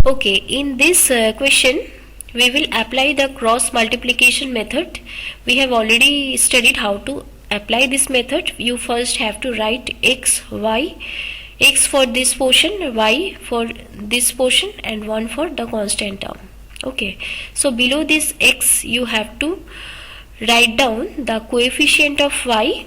Okay, in this question we will apply the cross multiplication method. We have already studied how to apply this method. You first have to write x, y, x for this portion, y for this portion, and 1 for the constant term. Okay, so below this x you have to write down the coefficient of y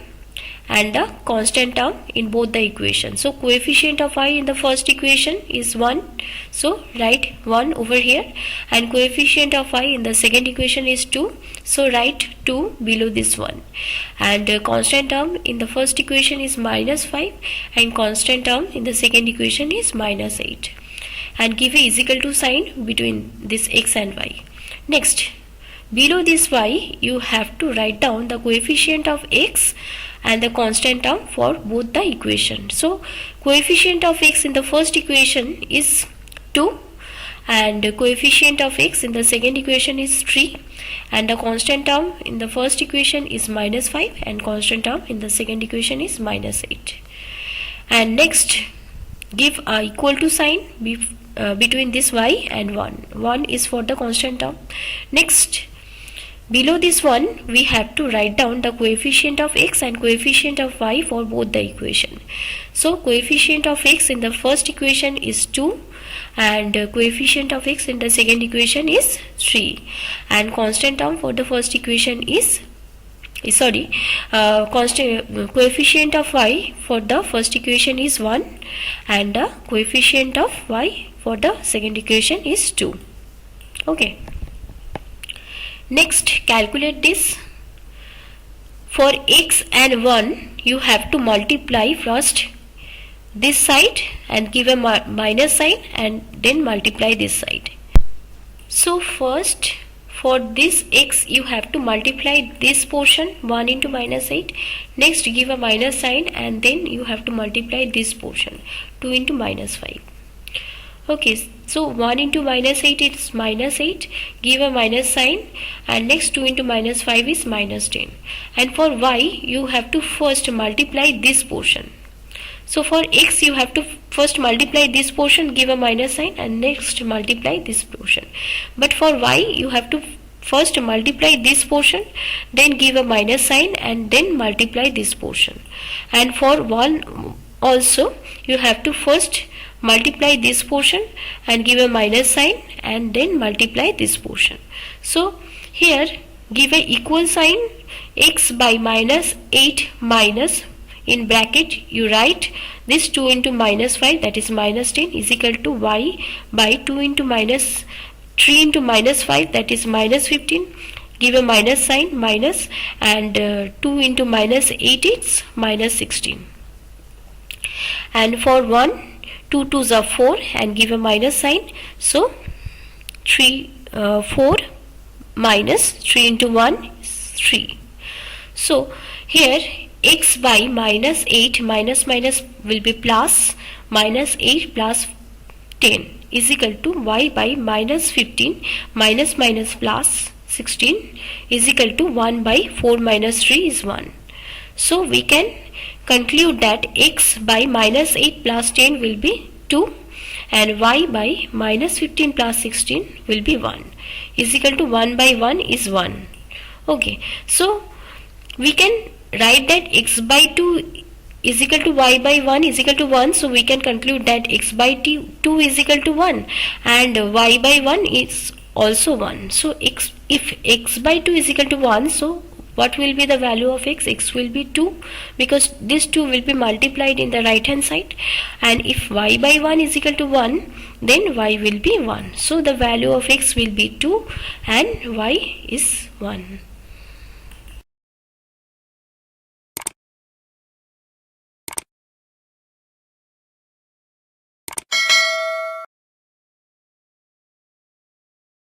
and the constant term in both the equations. So coefficient of y in the first equation is 1, so write 1 over here, and coefficient of y in the second equation is 2, so write 2 below this one, and constant term in the first equation is minus 5 and constant term in the second equation is minus 8, and give a is equal to sign between this x and y. Next, below this y you have to write down the coefficient of x and the constant term for both the equations. So coefficient of x in the first equation is 2, and coefficient of x in the second equation is 3, and the constant term in the first equation is minus 5 and constant term in the second equation is minus 8. And next, give a equal to sign between this y and 1 is for the constant term. Next, below this one we have to write down the coefficient of x and coefficient of y for both the equation. So coefficient of x in the first equation is 2, and coefficient of x in the second equation is 3, and constant term for the first equation is coefficient of y for the first equation is 1, and the coefficient of y for the second equation is 2. Okay. Next, calculate this. For x and 1 you have to multiply first this side and give a minus sign, and then multiply this side. So first, for this x you have to multiply this portion 1 into minus 8. Next, give a minus sign, and then you have to multiply this portion 2 into minus 5. Okay, so 1 into minus 8 is minus 8, give a minus sign, and next 2 into minus 5 is minus 10. And for y you have to first multiply this portion. So for x you have to first multiply this portion, give a minus sign, and next multiply this portion. But for y you have to first multiply this portion, then give a minus sign, and then multiply this portion. And for 1 also you have to first multiply this portion and give a minus sign, and then multiply this portion. So here give a equal sign, x by minus 8 minus, in bracket you write this 2 into minus 5, that is minus 10, is equal to y by 2 into minus 3 into minus 5, that is minus 15, give a minus sign, minus, and 2 into minus 8 is minus 16. And for 1, 2 2s are 4, and give a minus sign, so 4 minus 3 into 1 is 3. So here x by minus 8 minus minus will be plus, minus 8 plus 10 is equal to y by minus 15 minus minus plus 16 is equal to 1 by 4 minus 3 is 1. So we can conclude that x by minus 8 plus 10 will be 2, and y by minus 15 plus 16 will be 1, is equal to 1 by 1 is 1. Okay, so we can write that x by 2 is equal to y by 1 is equal to 1, so we can conclude that x by 2 is equal to 1 and y by 1 is also 1. So if x by 2 is equal to 1, so what will be the value of x? X will be 2, because this 2 will be multiplied in the right hand side, and if y by 1 is equal to 1, then y will be 1. So the value of x will be 2 and y is 1.